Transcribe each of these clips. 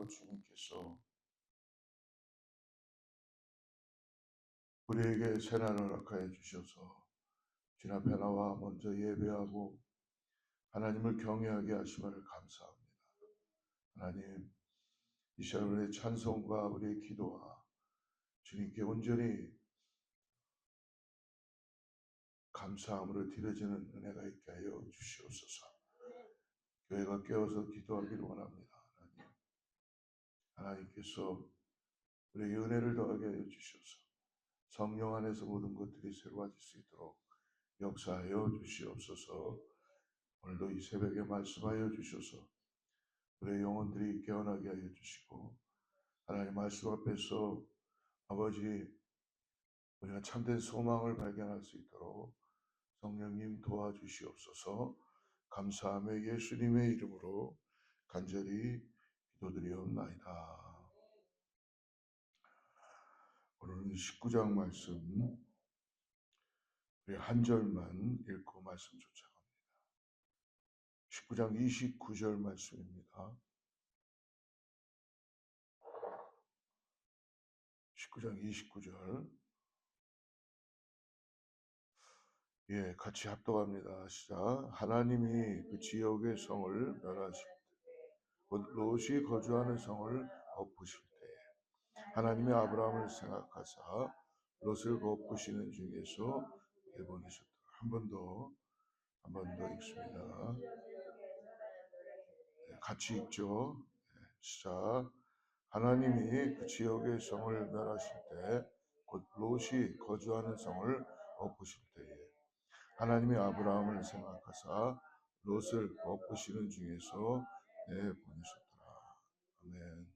주님께서 우리에게 새날을 허락하여 주셔서 주님 앞에 나와 먼저 예배하고 하나님을 경외하게 하심을 감사합니다. 하나님, 이 시간 우리의 찬송과 우리의 기도와 주님께 온전히 감사함으로 드려지는 은혜가 있게 하여 주시옵소서. 교회가 깨어서 기도하기를 원합니다. 하나님께서 우리에게 은혜를 더하게 하여 주셔서 성령 안에서 모든 것들이 새로워질 수 있도록 역사하여 주시옵소서. 오늘도 이 새벽에 말씀하여 주셔서 우리의 영혼들이 깨어나게 하여 주시고 하나님 말씀 앞에서 아버지 우리가 참된 소망을 발견할 수 있도록 성령님 도와주시옵소서. 감사하며 예수님의 이름으로 간절히 기도드리옵나이다. 오늘은 19장 말씀 우리 한 절만 읽고 말씀 쫓아갑니다. 19장 29절 말씀입니다. 19장 29절 같이 합독합니다. 시작. 하나님이 그 지역의 성을 멸하실 때, 곧 롯이 거주하는 성을 엎으실 때, 하나님이 아브라함을 생각하사 롯을 엎으시는 중에서 내보내셨다. 한 번 더 읽습니다. 같이 읽죠. 시작. 하나님이 그 지역의 성을 멸하실 때, 곧 롯이 거주하는 성을 엎으실 때에 하나님이 아브라함을 생각하사 롯을 엎으시는 중에서 내보내셨더라. 아멘.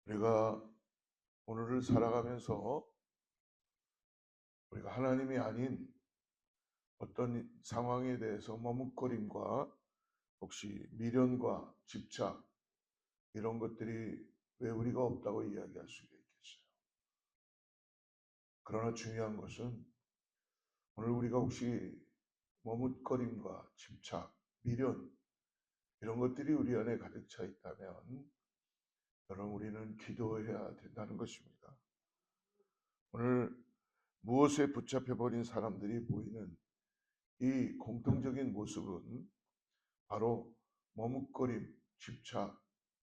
우리가 오늘을 살아가면서 우리가 하나님이 아닌 어떤 상황에 대해서 머뭇거림과 혹시 미련과 집착 이런 것들이 왜 우리가 없다고 이야기할 수가 있겠어요. 그러나 중요한 것은 오늘 우리가 혹시 머뭇거림과 집착, 미련 이런 것들이 우리 안에 가득 차 있다면 여러분 우리는 기도해야 된다는 것입니다. 오늘 무엇에 붙잡혀버린 사람들이 보이는 이 공통적인 모습은 바로 머뭇거림, 집착,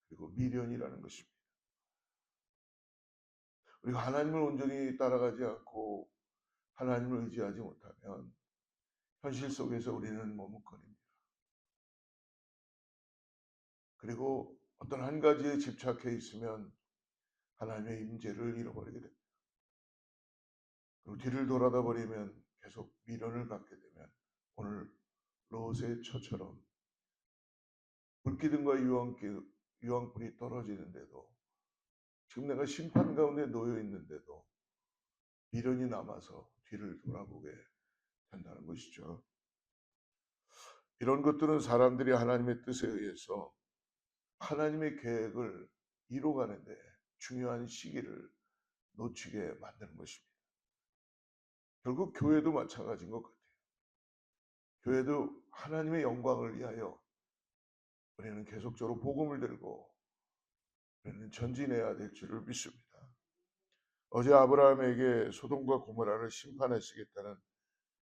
그리고 미련이라는 것입니다. 우리가 하나님을 온전히 따라가지 않고 하나님을 의지하지 못하면 현실 속에서 우리는 머뭇거립니다. 그리고 어떤 한 가지에 집착해 있으면 하나님의 임재를 잃어버리게 됩니다. 그리고 뒤를 돌아다 버리면 계속 미련을 갖게 되면 오늘 롯의 처처럼 불기둥과 유황불이 떨어지는데도 지금 내가 심판 가운데 놓여 있는데도 미련이 남아서 뒤를 돌아보게 된다는 것이죠. 이런 것들은 사람들이 하나님의 뜻에 의해서 하나님의 계획을 이뤄가는데 중요한 시기를 놓치게 만드는 것입니다. 결국 교회도 마찬가지인 것 같아요. 교회도 하나님의 영광을 위하여 우리는 계속적으로 복음을 들고 우리는 전진해야 될 줄을 믿습니다. 어제 아브라함에게 소돔과 고모라를 심판하시겠다는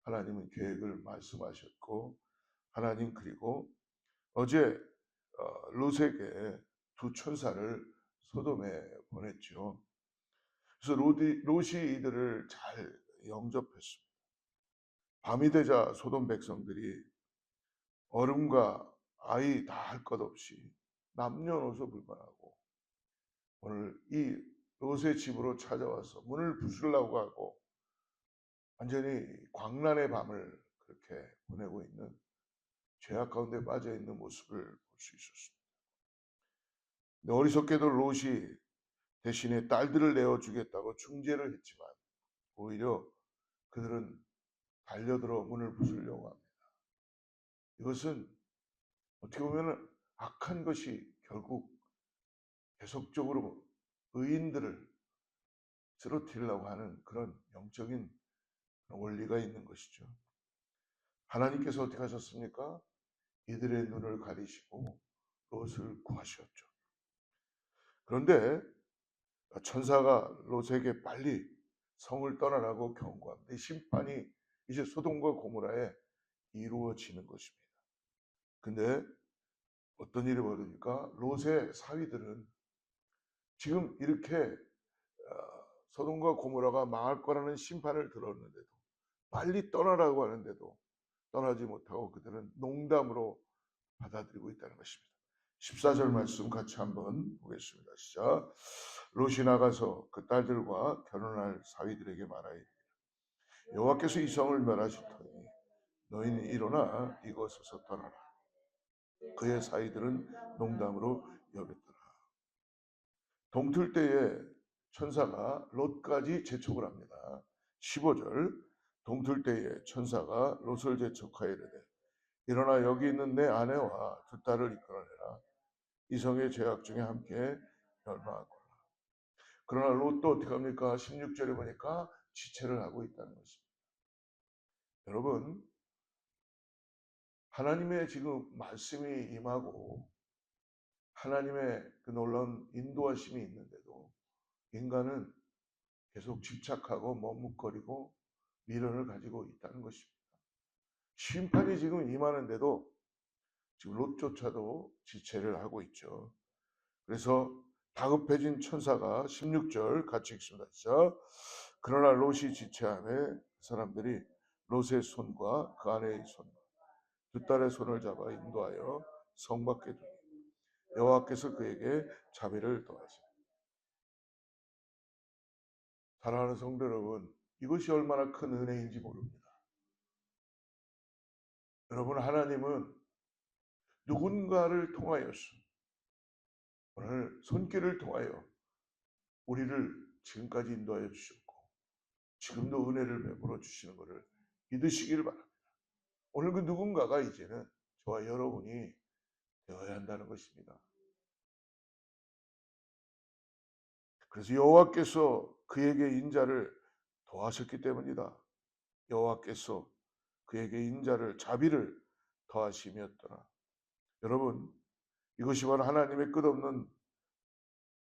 하나님은 계획을 말씀하셨고 하나님 그리고 어제 롯에게 두 천사를 소돔에 보냈죠. 그래서 롯이 이들을 잘 영접했습니다. 밤이 되자 소돔 백성들이 어른과 아이 다 할 것 없이 남녀노소 불문하고 오늘 이 롯의 집으로 찾아와서 문을 부수려고 하고 완전히 광란의 밤을 그렇게 보내고 있는 죄악 가운데 빠져 있는 모습을 볼 수 있었습니다. 근데 어리석게도 롯이 대신에 딸들을 내어주겠다고 중재를 했지만 오히려 그들은 달려들어 문을 부수려고 합니다. 이것은 어떻게 보면 악한 것이 결국 계속적으로 의인들을 쓰러뜨리려고 하는 그런 영적인 원리가 있는 것이죠. 하나님께서 어떻게 하셨습니까? 이들의 눈을 가리시고 롯을 구하셨죠. 그런데 천사가 롯에게 빨리 성을 떠나라고 경고합니다. 이 심판이 이제 소돔과 고모라에 이루어지는 것입니다. 근데 어떤 일이 벌어지니까 롯의 사위들은 지금 이렇게 소돔과 고모라가 망할 거라는 심판을 들었는데도 빨리 떠나라고 하는데도 떠나지 못하고 그들은 농담으로 받아들이고 있다는 것입니다. 14절 말씀 같이 한번 보겠습니다. 시작. 롯이 나가서 그 딸들과 결혼할 사위들에게 말하이르되 여호와께서 이 성을 멸하실 터이니 너희는 일어나 이곳에서 떠나라. 그의 사위들은 농담으로 여겼더라. 동틀 때에 천사가 롯까지 재촉을 합니다. 15절 동틀 때에 천사가 롯을 재촉하여 이르되 일어나 여기 있는 내 아내와 두 딸을 이끌어내라. 이 성의 죄악 중에 함께 멸망하고. 그러나 롯도 어떻게 합니까? 16절에 보니까 지체를 하고 있다는 것입니다. 여러분, 하나님의 지금 말씀이 임하고 하나님의 그 놀라운 인도하심이 있는데도 인간은 계속 집착하고 머뭇거리고 미련을 가지고 있다는 것입니다. 심판이 지금 임하는데도 지금 롯조차도 지체를 하고 있죠. 그래서 다급해진 천사가 16절 같이 읽습니다. 시작. 그러나 롯이 지체하매 사람들이 롯의 손과 그 아내의 손과 두 딸의 손을 잡아 인도하여 성 밖에 두니 여호와께서 그에게 자비를 더하시니. 사랑하는 성도 여러분, 이것이 얼마나 큰 은혜인지 모릅니다. 여러분, 하나님은 누군가를 통하여서 오늘 손길을 통하여 우리를 지금까지 인도하여 주셨고 지금도 은혜를 베풀어 주시는 것을 믿으시기를 바랍니다. 오늘 그 누군가가 이제는 저와 여러분이 되어야 한다는 것입니다. 그래서 여호와께서 그에게 인자를 더하셨기 때문이다. 여호와께서 그에게 인자를 자비를 더하심이었더라. 여러분, 이것이 바로 하나님의 끝없는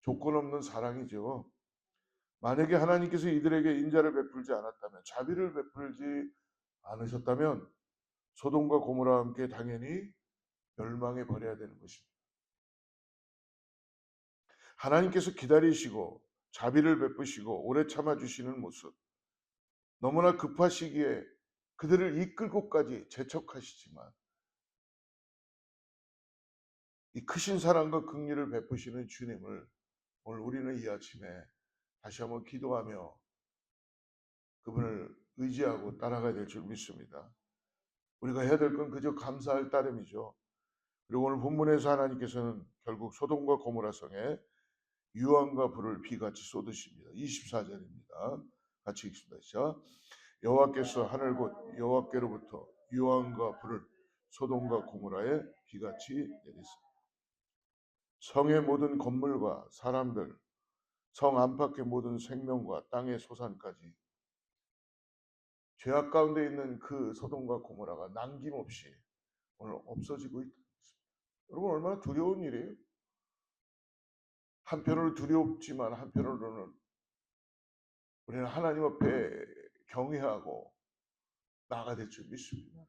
조건 없는 사랑이죠. 만약에 하나님께서 이들에게 인자를 베풀지 않았다면, 자비를 베풀지 않으셨다면 소돔과 고모라와 함께 당연히 멸망해 버려야 되는 것입니다. 하나님께서 기다리시고 자비를 베푸시고 오래 참아주시는 모습, 너무나 급하시기에 그들을 이끌고까지 재촉하시지만 이 크신 사랑과 긍휼을 베푸시는 주님을 오늘 우리는 이 아침에 다시 한번 기도하며 그분을 의지하고 따라가야 될 줄 믿습니다. 우리가 해야 될 건 그저 감사할 따름이죠. 그리고 오늘 본문에서 하나님께서는 결국 소돔과 고모라 성에 유황과 불을 비같이 쏟으십니다. 24절입니다. 같이 읽습니다. 시작. 여호와께서 하늘 곧 여호와께로부터 유황과 불을 소돔과 고모라에 비같이 내리사 성의 모든 건물과 사람들, 성 안팎의 모든 생명과 땅의 소산까지 죄악 가운데 있는 그 소돔과 고모라가 남김없이 오늘 없어지고 있다. 여러분 얼마나 두려운 일이에요? 한편으로 두렵지만 한편으로는 우리는 하나님 앞에 경외하고 나아가야 될 줄 믿습니다.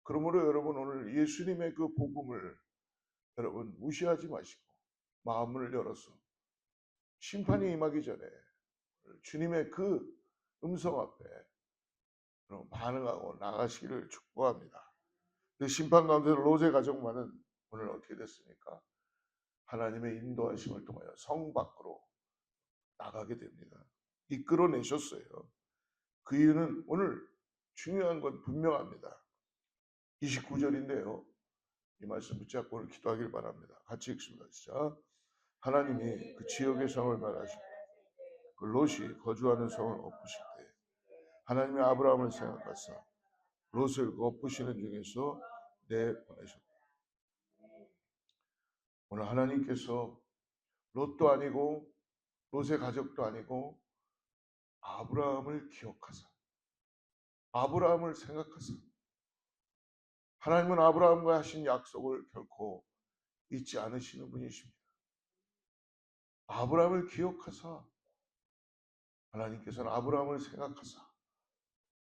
그러므로 여러분 오늘 예수님의 그 복음을 여러분 무시하지 마시고 마음을 열어서 심판이 임하기 전에 주님의 그 음성 앞에 반응하고 나가시기를 축복합니다. 그 심판 가운데 롯의 가족만은 오늘 어떻게 됐습니까? 하나님의 인도하심을 통하여 성 밖으로 나가게 됩니다. 이끌어내셨어요. 그 이유는 오늘 중요한 건 분명합니다. 29절인데요. 이 말씀 붙잡고 오늘 기도하길 바랍니다. 같이 읽습니다. 시작. 하나님이 그 지역의 성을 말하시고 그 롯이 거주하는 성을 엎으실 때 하나님이 아브라함을 생각하사 롯을 엎으시는 중에서 내보내셨다. 오늘 하나님께서 롯도 아니고 롯의 가족도 아니고 아브라함을 기억하사 아브라함을 생각하사 하나님은 아브라함과 하신 약속을 결코 잊지 않으시는 분이십니다. 아브라함을 기억하사, 하나님께서는 아브라함을 생각하사,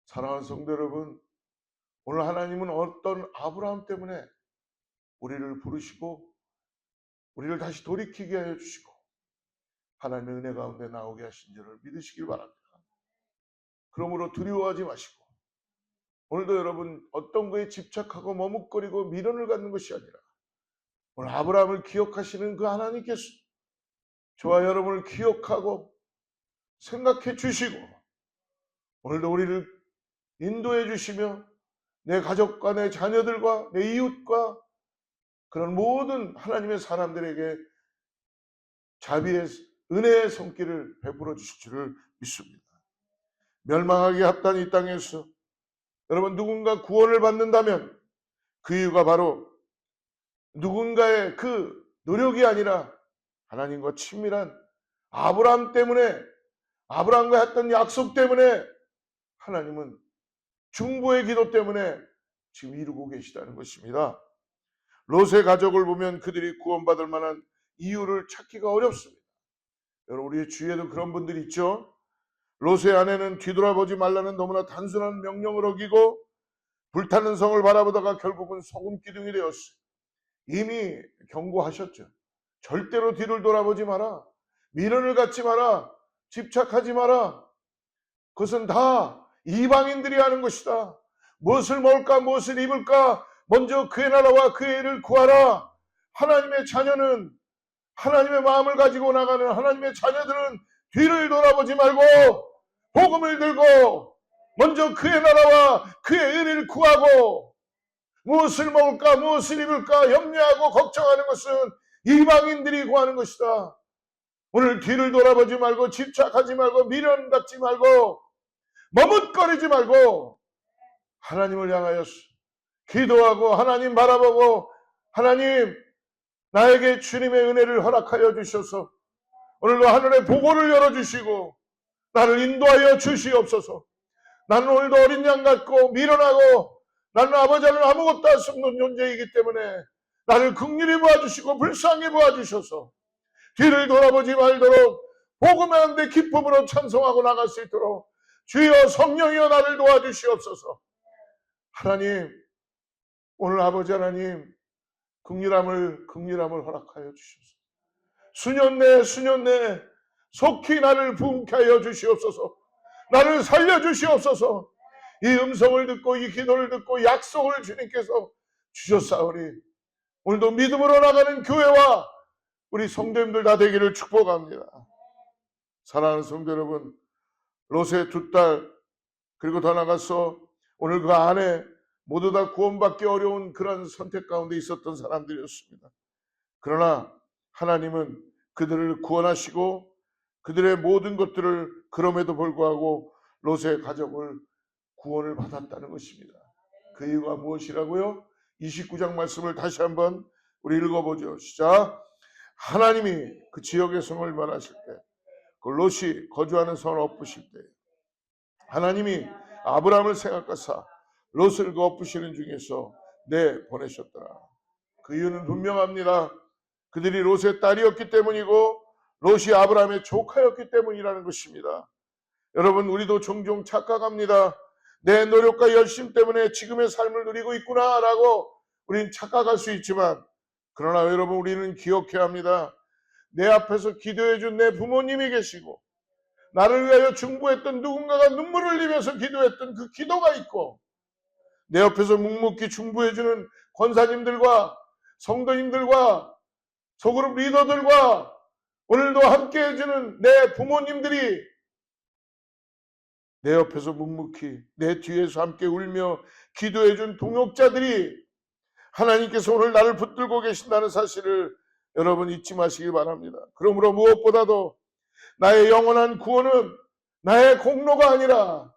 사랑하는 성도 여러분, 오늘 하나님은 어떤 아브라함 때문에 우리를 부르시고 우리를 다시 돌이키게 하여 주시고 하나님의 은혜 가운데 나오게 하신 줄을 믿으시길 바랍니다. 그러므로 두려워하지 마시고, 오늘도 여러분 어떤 거에 집착하고 머뭇거리고 미련을 갖는 것이 아니라 오늘 아브라함을 기억하시는 그 하나님께서 저와 여러분을 기억하고 생각해 주시고 오늘도 우리를 인도해 주시며 내 가족과 내 자녀들과 내 이웃과 그런 모든 하나님의 사람들에게 자비의 은혜의 손길을 베풀어 주실 줄을 믿습니다. 멸망하게 합단 이 땅에서 여러분 누군가 구원을 받는다면 그 이유가 바로 누군가의 그 노력이 아니라 하나님과 친밀한 아브라함 때문에, 아브라함과 했던 약속 때문에, 하나님은 중보의 기도 때문에 지금 이루고 계시다는 것입니다. 롯의 가족을 보면 그들이 구원받을 만한 이유를 찾기가 어렵습니다. 여러분 우리의 주위에도 그런 분들이 있죠. 롯의 아내는 뒤돌아보지 말라는 너무나 단순한 명령을 어기고 불타는 성을 바라보다가 결국은 소금 기둥이 되었어요. 이미 경고하셨죠. 절대로 뒤를 돌아보지 마라. 미련을 갖지 마라. 집착하지 마라. 그것은 다 이방인들이 하는 것이다. 무엇을 먹을까 무엇을 입을까 먼저 그의 나라와 그의 일을 구하라. 하나님의 자녀는, 하나님의 마음을 가지고 나가는 하나님의 자녀들은 뒤를 돌아보지 말고 복음을 들고 먼저 그의 나라와 그의 의를 구하고 무엇을 먹을까 무엇을 입을까 염려하고 걱정하는 것은 이방인들이 구하는 것이다. 오늘 뒤를 돌아보지 말고 집착하지 말고 미련 갖지 말고 머뭇거리지 말고 하나님을 향하여 기도하고 하나님 바라보고 하나님 나에게 주님의 은혜를 허락하여 주셔서 오늘도 하늘의 보고를 열어주시고 나를 인도하여 주시옵소서. 나는 오늘도 어린 양 같고 미련하고 나는 아버지 하나님 아무것도 할 수 없는 존재이기 때문에 나를 긍휼히 보아주시고 불쌍히 보아주셔서 뒤를 돌아보지 말도록 복음의 한데 기쁨으로 찬송하고 나갈 수 있도록 주여 성령이여 나를 도와주시옵소서. 하나님 오늘 아버지 하나님 긍휼함을 허락하여 주시옵소서. 수년 내에 속히 나를 부흥케 하여 주시옵소서. 나를 살려주시옵소서. 이 음성을 듣고 이 기도를 듣고 약속을 주님께서 주셨사오니 오늘도 믿음으로 나가는 교회와 우리 성도님들 다 되기를 축복합니다. 사랑하는 성도 여러분, 롯의 두 딸 그리고 더 나가서 오늘 그 아내 모두 다 구원받기 어려운 그런 선택 가운데 있었던 사람들이었습니다. 그러나 하나님은 그들을 구원하시고 그들의 모든 것들을 그럼에도 불구하고 롯의 가족을 구원을 받았다는 것입니다. 그 이유가 무엇이라고요? 29장 말씀을 다시 한번 우리 읽어보죠. 시작. 하나님이 그 지역의 성을 멸하실 때, 그 롯이 거주하는 성을 엎으실 때 하나님이 아브라함을 생각하사 롯을 그 엎으시는 중에서 내보내셨더라. 그 이유는 분명합니다. 그들이 롯의 딸이었기 때문이고 롯이 아브라함의 조카였기 때문이라는 것입니다. 여러분 우리도 종종 착각합니다. 내 노력과 열심 때문에 지금의 삶을 누리고 있구나라고 우리는 착각할 수 있지만 그러나 여러분 우리는 기억해야 합니다. 내 앞에서 기도해준 내 부모님이 계시고 나를 위하여 중보했던 누군가가 눈물을 흘리면서 기도했던 그 기도가 있고 내 옆에서 묵묵히 중보해주는 권사님들과 성도님들과 소그룹 리더들과 오늘도 함께 해주는 내 부모님들이 내 옆에서 묵묵히 내 뒤에서 함께 울며 기도해준 동역자들이 하나님께서 오늘 나를 붙들고 계신다는 사실을 여러분 잊지 마시기 바랍니다. 그러므로 무엇보다도 나의 영원한 구원은 나의 공로가 아니라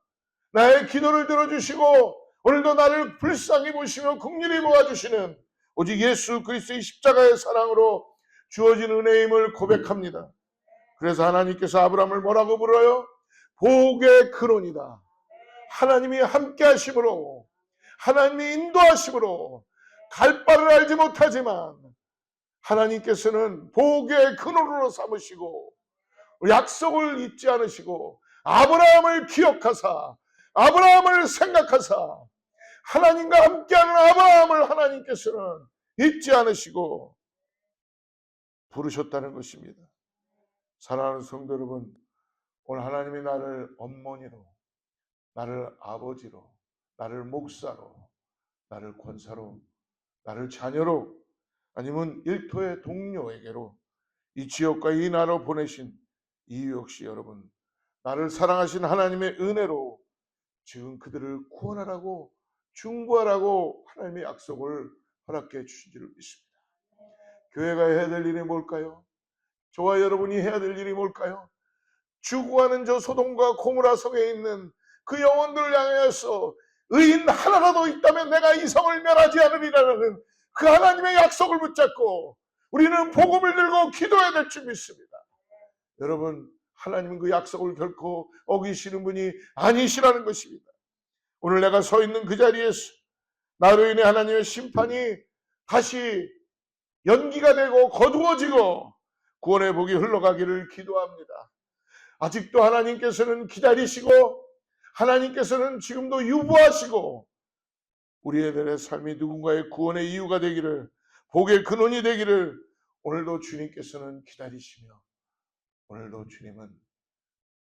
나의 기도를 들어주시고 오늘도 나를 불쌍히 보시며 긍휼히 보아주시는 오직 예수 그리스도의 십자가의 사랑으로 주어진 은혜임을 고백합니다. 그래서 하나님께서 아브라함을 뭐라고 불러요? 복의 근원이다. 하나님이 함께 하심으로 하나님이 인도하심으로 갈 바를 알지 못하지만 하나님께서는 복의 근원으로 삼으시고 약속을 잊지 않으시고 아브라함을 기억하사 아브라함을 생각하사 하나님과 함께하는 아브라함을 하나님께서는 잊지 않으시고 부르셨다는 것입니다. 사랑하는 성도 여러분, 오늘 하나님이 나를 어머니로, 나를 아버지로, 나를 목사로, 나를 권사로, 나를 자녀로, 아니면 일터의 동료에게로 이 지역과 이 나라로 보내신 이유 역시 여러분, 나를 사랑하신 하나님의 은혜로 지금 그들을 구원하라고 중보하라고 하나님의 약속을 허락해 주신 줄 믿습니다. 교회가 해야 될 일이 뭘까요? 저와 여러분이 해야 될 일이 뭘까요? 죽어가는 저 소돔과 고모라 성에 있는 그 영혼들을 향해서 의인 하나라도 있다면 내가 이 성을 멸하지 않으리라는 그 하나님의 약속을 붙잡고 우리는 복음을 들고 기도해야 될 줄 믿습니다. 여러분, 하나님은 그 약속을 결코 어기시는 분이 아니시라는 것입니다. 오늘 내가 서 있는 그 자리에서 나로 인해 하나님의 심판이 다시 연기가 되고 거두어지고 구원의 복이 흘러가기를 기도합니다. 아직도 하나님께서는 기다리시고 하나님께서는 지금도 유보하시고 우리들의 삶이 누군가의 구원의 이유가 되기를, 복의 근원이 되기를 오늘도 주님께서는 기다리시며 오늘도 주님은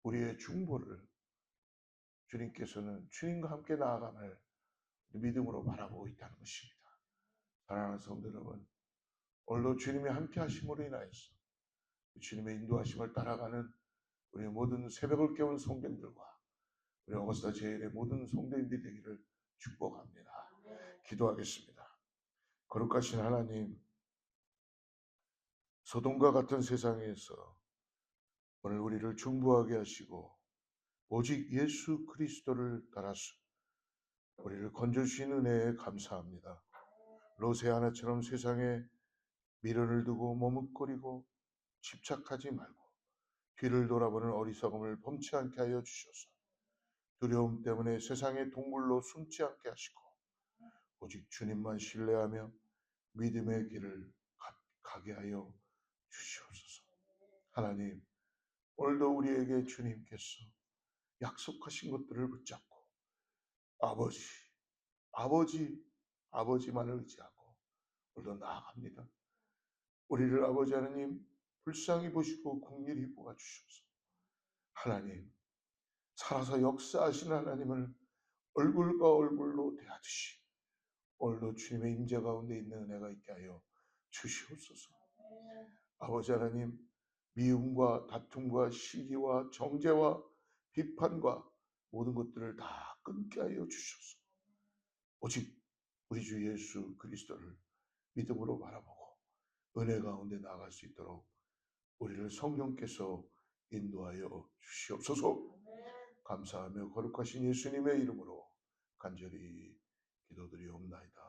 우리의 중보를 주님께서는 주님과 함께 나아감을 믿음으로 바라보고 있다는 것입니다. 사랑하는 성도 여러분, 오늘도 주님의 함께 하심으로 인하여서 주님의 인도하심을 따라가는 우리 모든 새벽을 깨운 성도님들과 우리 어거스타 제일의 모든 성도님들이 되기를 축복합니다. 기도하겠습니다. 거룩하신 하나님, 소돔과 같은 세상에서 오늘 우리를 중보하게 하시고 오직 예수 그리스도를 따라서 우리를 건져주신 은혜에 감사합니다. 롯의 하나처럼 세상에 미련을 두고 머뭇거리고 집착하지 말고 뒤를 돌아보는 어리석음을 범치 않게 하여 주셔서 두려움 때문에 세상의 동굴로 숨지 않게 하시고 오직 주님만 신뢰하며 믿음의 길을 가게 하여 주시옵소서. 하나님, 오늘도 우리에게 주님께서 약속하신 것들을 붙잡고 아버지만을 의지하고 오늘도 나아갑니다. 우리를 아버지 하나님 불쌍히 보시고 긍휼히 보아 주시옵소서. 하나님, 살아서 역사하시는 하나님을 얼굴과 얼굴로 대하듯이 오늘도 주님의 임재 가운데 있는 은혜가 있게 하여 주시옵소서. 아버지 하나님, 미움과 다툼과 시기와 정죄와 비판과 모든 것들을 다 끊게 하여 주시옵소서. 오직 우리 주 예수 그리스도를 믿음으로 바라보고 은혜 가운데 나아갈 수 있도록 우리를 성령께서 인도하여 주시옵소서. 감사하며 거룩하신 예수님의 이름으로 간절히 기도드리옵나이다.